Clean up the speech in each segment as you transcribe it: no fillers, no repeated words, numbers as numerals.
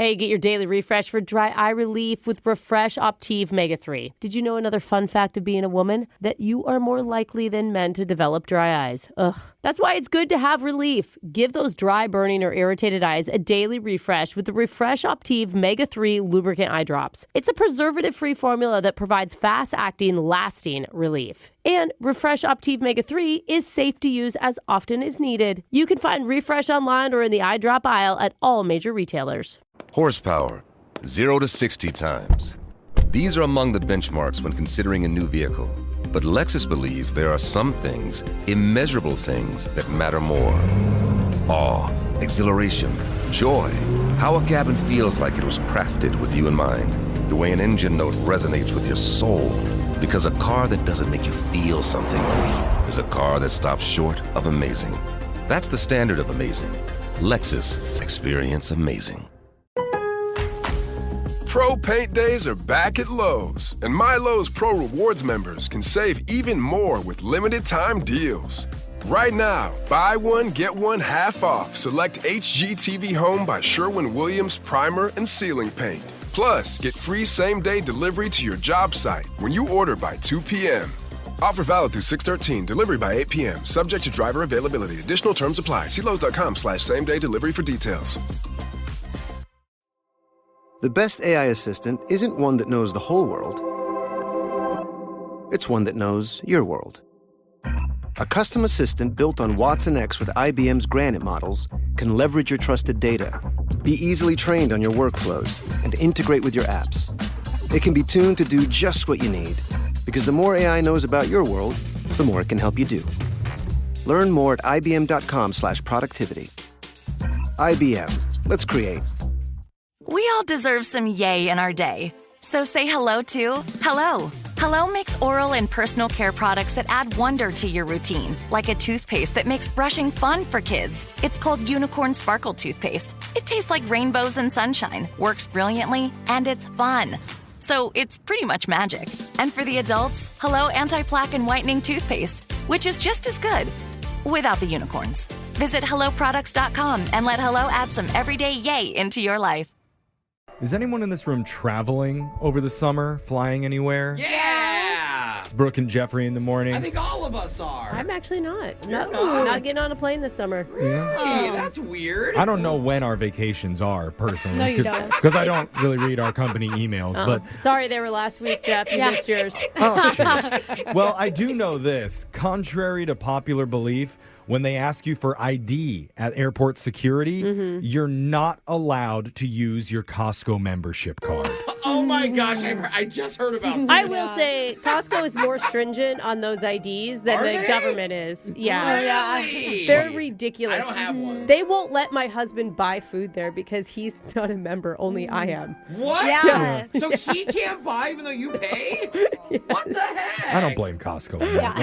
Hey, get your daily refresh for dry eye relief with Refresh Optive Mega 3. Did you know another fun fact of being a woman? That you are more likely than men to develop dry eyes. Ugh. That's why it's good to have relief. Give those dry, burning, or irritated eyes a daily refresh with the Refresh Optive Mega 3 lubricant eye drops. It's a preservative-free formula that provides fast-acting, lasting relief. And Refresh Optive Mega 3 is safe to use as often as needed. You can find Refresh online or in the eye drop aisle at all major retailers. Horsepower, 0 to 60 times. These are among the benchmarks when considering a new vehicle. But Lexus believes there are some things, immeasurable things, that matter more. Awe, exhilaration, joy. How a cabin feels like it was crafted with you in mind. The way an engine note resonates with your soul. Because a car that doesn't make you feel something is a car that stops short of amazing. That's the standard of amazing. Lexus, experience amazing. Pro Paint Days are back at Lowe's, and My Lowe's Pro Rewards members can save even more with limited time deals. Right now, buy one, get one half off select HGTV Home by Sherwin-Williams Primer and Ceiling Paint. Plus, get free same-day delivery to your job site when you order by 2 p.m. Offer valid through 6/13, delivery by 8 p.m., subject to driver availability. Additional terms apply. See Lowe's.com/same-day delivery for details. The best AI assistant isn't one that knows the whole world. It's one that knows your world. A custom assistant built on Watson X with IBM's Granite models can leverage your trusted data, be easily trained on your workflows, and integrate with your apps. It can be tuned to do just what you need, because the more AI knows about your world, the more it can help you do. Learn more at ibm.com/productivity. IBM. Let's create. We all deserve some yay in our day. So say hello to Hello. Hello makes oral and personal care products that add wonder to your routine, like a toothpaste that makes brushing fun for kids. It's called Unicorn Sparkle Toothpaste. It tastes like rainbows and sunshine, works brilliantly, and it's fun. So it's pretty much magic. And for the adults, Hello Anti-Plaque and Whitening Toothpaste, which is just as good, without the unicorns. Visit HelloProducts.com and let Hello add some everyday yay into your life. Is anyone in this room traveling over the summer, flying anywhere? Yeah! It's Brooke and Jeffrey in the morning. I think all of us are. I'm actually not. You're Not getting on a plane this summer. Really? Yeah. That's weird. I don't know when our vacations are, personally. No, you don't. Because I don't really read our company emails. But Sorry, they were last week, Jeff. You missed yours. oh, shoot. Well, I do know this. Contrary to popular belief, when they ask you for ID at airport security, you're not allowed to use your Costco membership card. Oh my gosh, I just heard about this. I will say Costco is more stringent on those IDs than the government is. Yeah. Really? They're ridiculous. I don't have one. They won't let my husband buy food there because he's not a member. Only I am. What? Yeah. So he can't buy even though you pay? What the heck? I don't blame Costco on that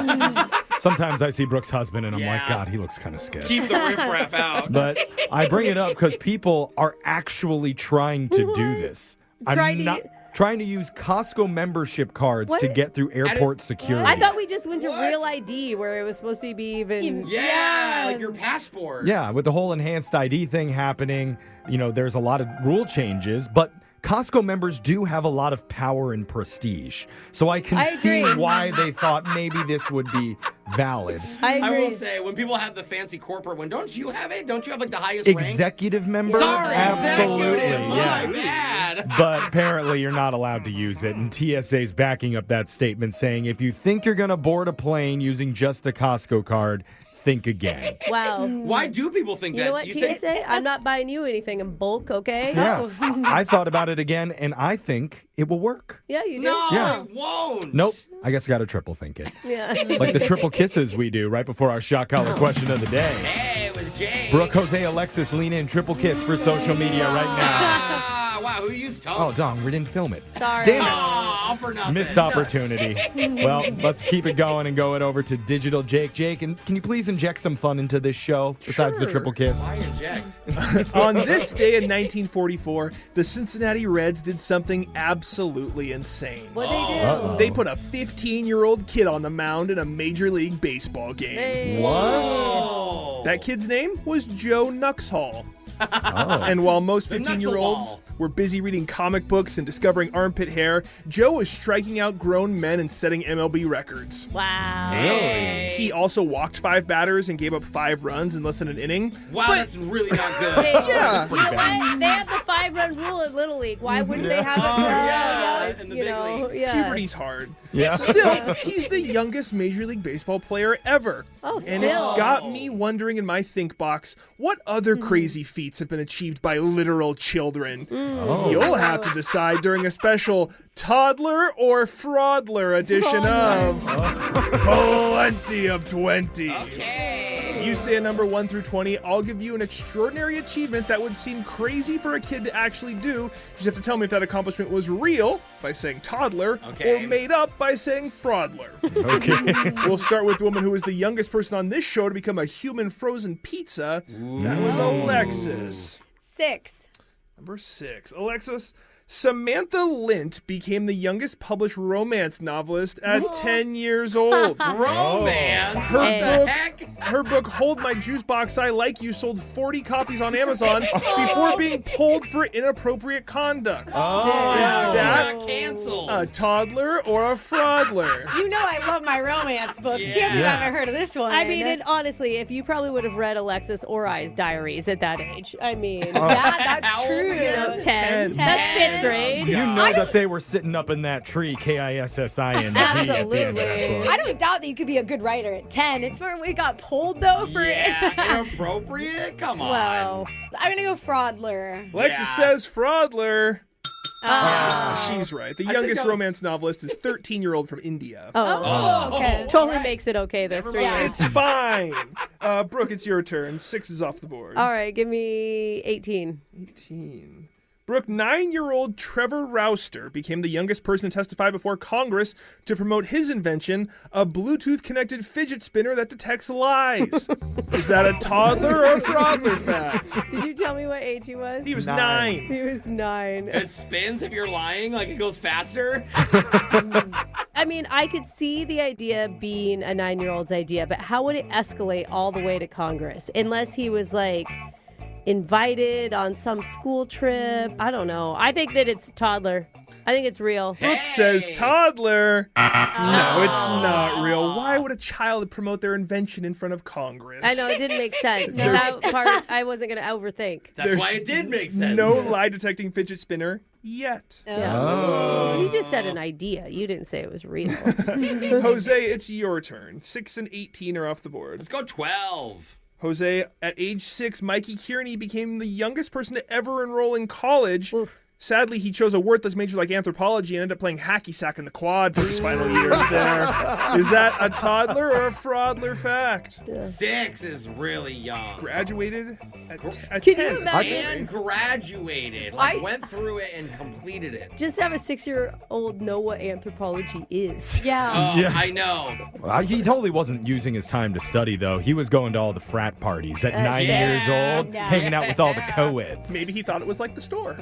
one. No. Sometimes I see Brooke's husband and I'm like, God, he looks kind of sketchy. Keep the riffraff out. But I bring it up because people are actually trying to do this. I'm not trying to use Costco membership cards to get through airport security. I thought we just went to Real ID where it was supposed to be even. Yeah, like your passport. Yeah, with the whole enhanced ID thing happening, there's a lot of rule changes, but Costco members do have a lot of power and prestige. So I can see why they thought maybe this would be valid. I agree. I will say, when people have the fancy corporate one, don't you have it? Don't you have like the highest Executive member? Sorry, Absolutely. executive. Yeah. My bad. But apparently you're not allowed to use it. And TSA's backing up that statement saying if you think you're going to board a plane using just a Costco card, think again. Wow. Why do people think that? You know what, TSA? I'm not buying you anything in bulk, okay? Yeah. I thought about it again, and I think it will work. Yeah, you do. No, Yeah. it won't. Nope. I guess I got to triple think it. Yeah. Like the triple kisses we do right before our shot collar question of the day. Hey, it was Jay. Brooke, Jose, Alexis, lean in, triple kiss for social media right now. Wow, who used Tom? Oh, Dong, we didn't film it. Sorry. Damn it. Aw, for nothing. Missed opportunity. Well, let's keep it going and go it over to Digital Jake. Jake, and can you please inject some fun into this show besides the triple kiss? Why inject? On this day in 1944, the Cincinnati Reds did something absolutely insane. What they do? Uh-oh. They put a 15-year-old kid on the mound in a Major League Baseball game. Hey. What? Oh. That kid's name was Joe Nuxhall. And while most 15-year-olds were busy reading comic books and discovering armpit hair, Joe was striking out grown men and setting MLB records. Wow. Really? He also walked 5 batters and gave up 5 runs in less than an inning. Wow, that's really not good. Yeah. You know what? They have the 5-run rule in Little League. Why wouldn't they have it for Joe? In the big leagues. Yeah. Puberty's hard. Yeah. Still, he's the youngest Major League Baseball player ever. Oh, And still. it got me wondering in my think box, what other crazy feats have been achieved by literal children? You'll have to decide during a special toddler or fraudler edition of Plenty of 20. If you say a number 1 through 20, I'll give you an extraordinary achievement that would seem crazy for a kid to actually do. You just have to tell me if that accomplishment was real by saying toddler or made up by saying fraudler. Okay. We'll start with the woman who was the youngest person on this show to become a human frozen pizza. That was Alexis. 6. Number 6. Alexis, Samantha Lint became the youngest published romance novelist at 10 years old. Romance? Her book, Hold My Juice Box, I Like You, sold 40 copies on Amazon before being pulled for inappropriate conduct. Is that canceled? a toddler or a fraudler? You know I love my romance books. Can't believe I haven't heard of this one. I mean, and honestly, if you probably would have read Alexis or I's diaries at that age. I mean, yeah, that's How old true. again? 10. 10. That's 5th grade. You know that they were sitting up in that tree, KISSING. Absolutely. At the end of that book. I don't doubt that you could be a good writer at 10. It's where we got pulled, though, for Yeah, inappropriate? Come on. Well, I'm going to go fraudler. Alexis says fraudler. She's right. The youngest romance novelist is 13-year-old from India. Oh, okay. Totally makes it okay this 3 years. It's fine. Brooke, it's your turn. 6 is off the board. All right, give me 18. 18. Brooke, 9-year-old Trevor Rouster became the youngest person to testify before Congress to promote his invention, a Bluetooth-connected fidget spinner that detects lies. Is that a toddler or a fraudler fact? Did you tell me what age he was? He was 9. He was 9. It spins if you're lying, like it goes faster? I mean, I could see the idea being a 9-year-old's idea, but how would it escalate all the way to Congress? Unless he was like invited on some school trip. I don't know. I think that it's toddler. I think it's real. Brooke says toddler. No, it's not real. Why would a child promote their invention in front of Congress? I know, it didn't make sense. That part I wasn't going to overthink. That's why it did make sense. No lie-detecting fidget spinner yet. You just said an idea. You didn't say it was real. Jose, it's your turn. 6 and 18 are off the board. Let's go 12. Jose, at age 6, Mikey Kearney became the youngest person to ever enroll in college. Oof. Sadly, he chose a worthless major like anthropology and ended up playing hacky sack in the quad for his final years there. Is that a toddler or a fraudler fact? 6 is really young. Graduated at Can 10. you imagine? And graduated. Like, went through it and completed it. Just to have a 6-year-old know what anthropology is. Yeah. Yeah. I know. He totally wasn't using his time to study, though. He was going to all the frat parties at 9 years old, hanging out with all the co-eds. Maybe he thought it was like the store.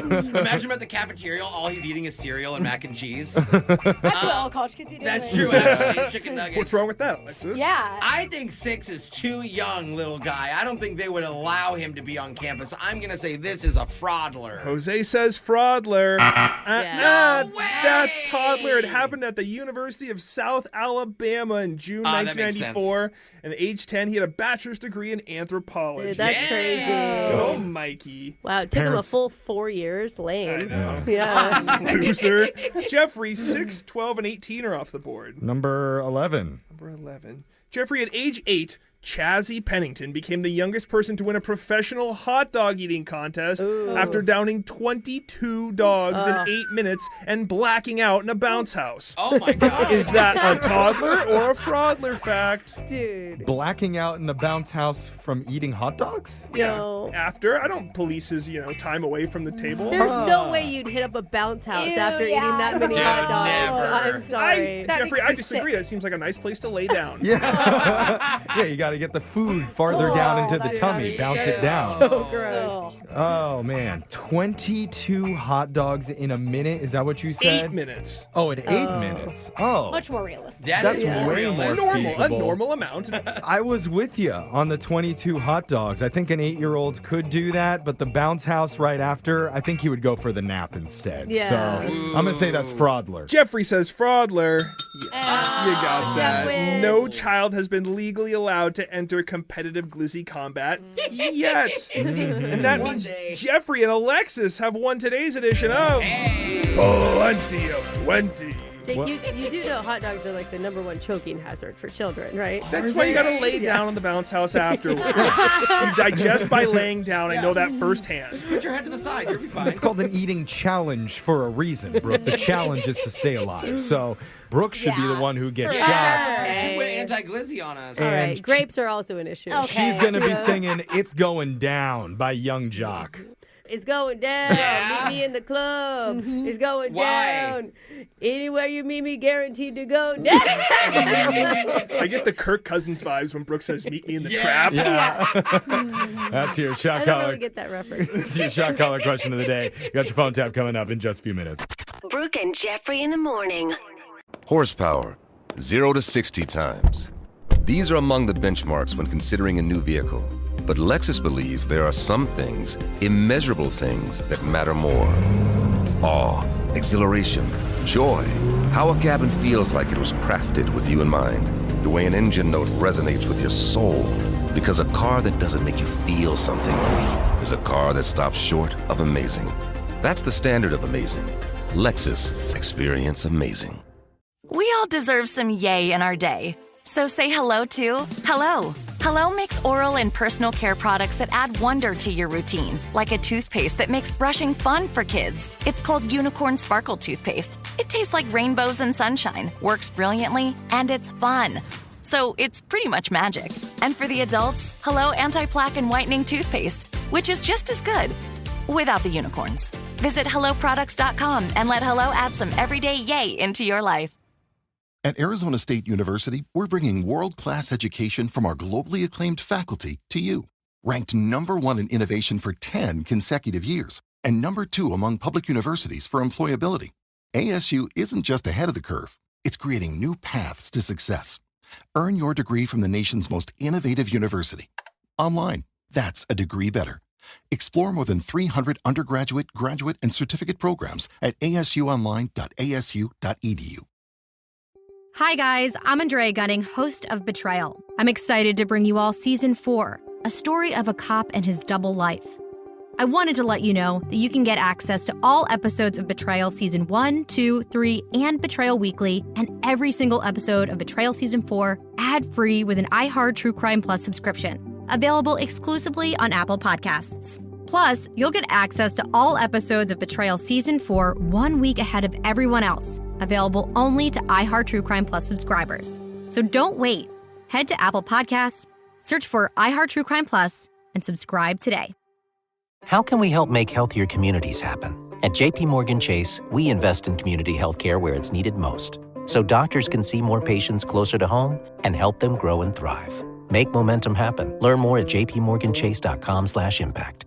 Imagine him at the cafeteria, all he's eating is cereal and mac and cheese. That's what all college kids eat. That's anyway. true, actually. Chicken nuggets. What's wrong with that, Alexis? Yeah. I think 6 is too young, little guy. I don't think they would allow him to be on campus. I'm going to say this is a fraudler. Jose says fraudler. Yeah. No way! That's toddler. It happened at the University of South Alabama in June That makes 1994. And at age 10, he had a bachelor's degree in anthropology. Dude, that's crazy. Oh, Mikey. Wow, it took him a parents- full 4 years. Lame. I know. Yeah. Loser. Jeffrey, 6, 12, and 18 are off the board. Number 11. Number 11. Jeffrey, at age 8, Chazzy Pennington became the youngest person to win a professional hot dog eating contest after downing 22 dogs in 8 minutes and blacking out in a bounce house. Oh, my God. Is that a toddler or a fraudler fact? Dude. Blacking out in a bounce house from eating hot dogs? No. After, I don't police his, time away from the table. There's no way you'd hit up a bounce house Ew, after yeah. eating that many Dude, hot dogs. never. I'm sorry. That Jeffrey, makes I me disagree. sick. That seems like a nice place to lay down. Yeah. Yeah, you got to get the food farther down into the dude, tummy. Bounce it down. So gross. Oh, man. 22 hot dogs in a minute? Is that what you said? 8 minutes. Oh, in 8 minutes. Oh. Much more realistic. That's way more feasible. A normal amount. I was with you on the 22 hot dogs. I think an 8-year-old could do that, but the bounce house right after, I think he would go for the nap instead. Yeah. So I'm going to say that's fraudler. Jeffrey says fraudler. Yeah, you got that. Jeff No child has been legally allowed to enter competitive glizzy combat yet. And that One means day. Jeffrey and Alexis have won today's edition of 20 of 20. Jake, you do know hot dogs are like the number one choking hazard for children, right? That's why you gotta lay down on the bounce house afterwards. You digest by laying down. I know that firsthand. Put your head to the side. You'll be fine. It's called an eating challenge for a reason, Brooke. The challenge is to stay alive. So Brooke should be the one who gets shot. She went anti-glizzy on us. All right, grapes are also an issue. Okay. She's going to be singing It's Going Down by Young Jock. It's going down. Meet me in the club. It's going down. Anywhere you meet me, guaranteed to go down. I get the Kirk Cousins vibes when Brooke says, "Meet me in the trap." Yeah. That's your shot I don't collar. really get that reference. That's your shot collar question of the day. You got your phone tap coming up in just a few minutes. Brooke and Jeffrey in the morning. Horsepower, 0 to 60 times. These are among the benchmarks when considering a new vehicle. But Lexus believes there are some things, immeasurable things, that matter more. Awe, exhilaration, joy. How a cabin feels like it was crafted with you in mind. The way an engine note resonates with your soul. Because a car that doesn't make you feel something is a car that stops short of amazing. That's the standard of amazing. Lexus. Experience amazing. We all deserve some yay in our day. So say hello to Hello. Hello makes oral and personal care products that add wonder to your routine, like a toothpaste that makes brushing fun for kids. It's called Unicorn Sparkle Toothpaste. It tastes like rainbows and sunshine, works brilliantly, and it's fun. So it's pretty much magic. And for the adults, Hello Anti-Plaque and Whitening Toothpaste, which is just as good, without the unicorns. Visit HelloProducts.com and let Hello add some everyday yay into your life. At Arizona State University, we're bringing world-class education from our globally acclaimed faculty to you. Ranked #1 in innovation for 10 consecutive years and #2 among public universities for employability. ASU isn't just ahead of the curve, it's creating new paths to success. Earn your degree from the nation's most innovative university. Online, that's a degree better. Explore more than 300 undergraduate, graduate, and certificate programs at asuonline.asu.edu. Hi guys, I'm Andrea Gunning, host of Betrayal. I'm excited to bring you all Season 4, a story of a cop and his double life. I wanted to let you know that you can get access to all episodes of Betrayal Season 1, 2, 3, and Betrayal Weekly, and every single episode of Betrayal Season 4 ad-free with an iHeart True Crime Plus subscription, available exclusively on Apple Podcasts. Plus, you'll get access to all episodes of Betrayal Season 4 1 week ahead of everyone else, available only to iHeart True Crime Plus subscribers. So don't wait. Head to Apple Podcasts, search for iHeart True Crime Plus, and subscribe today. How can we help make healthier communities happen? At JP Morgan Chase, we invest in community healthcare where it's needed most, so doctors can see more patients closer to home and help them grow and thrive. Make momentum happen. Learn more at jpmorganchase.com/impact.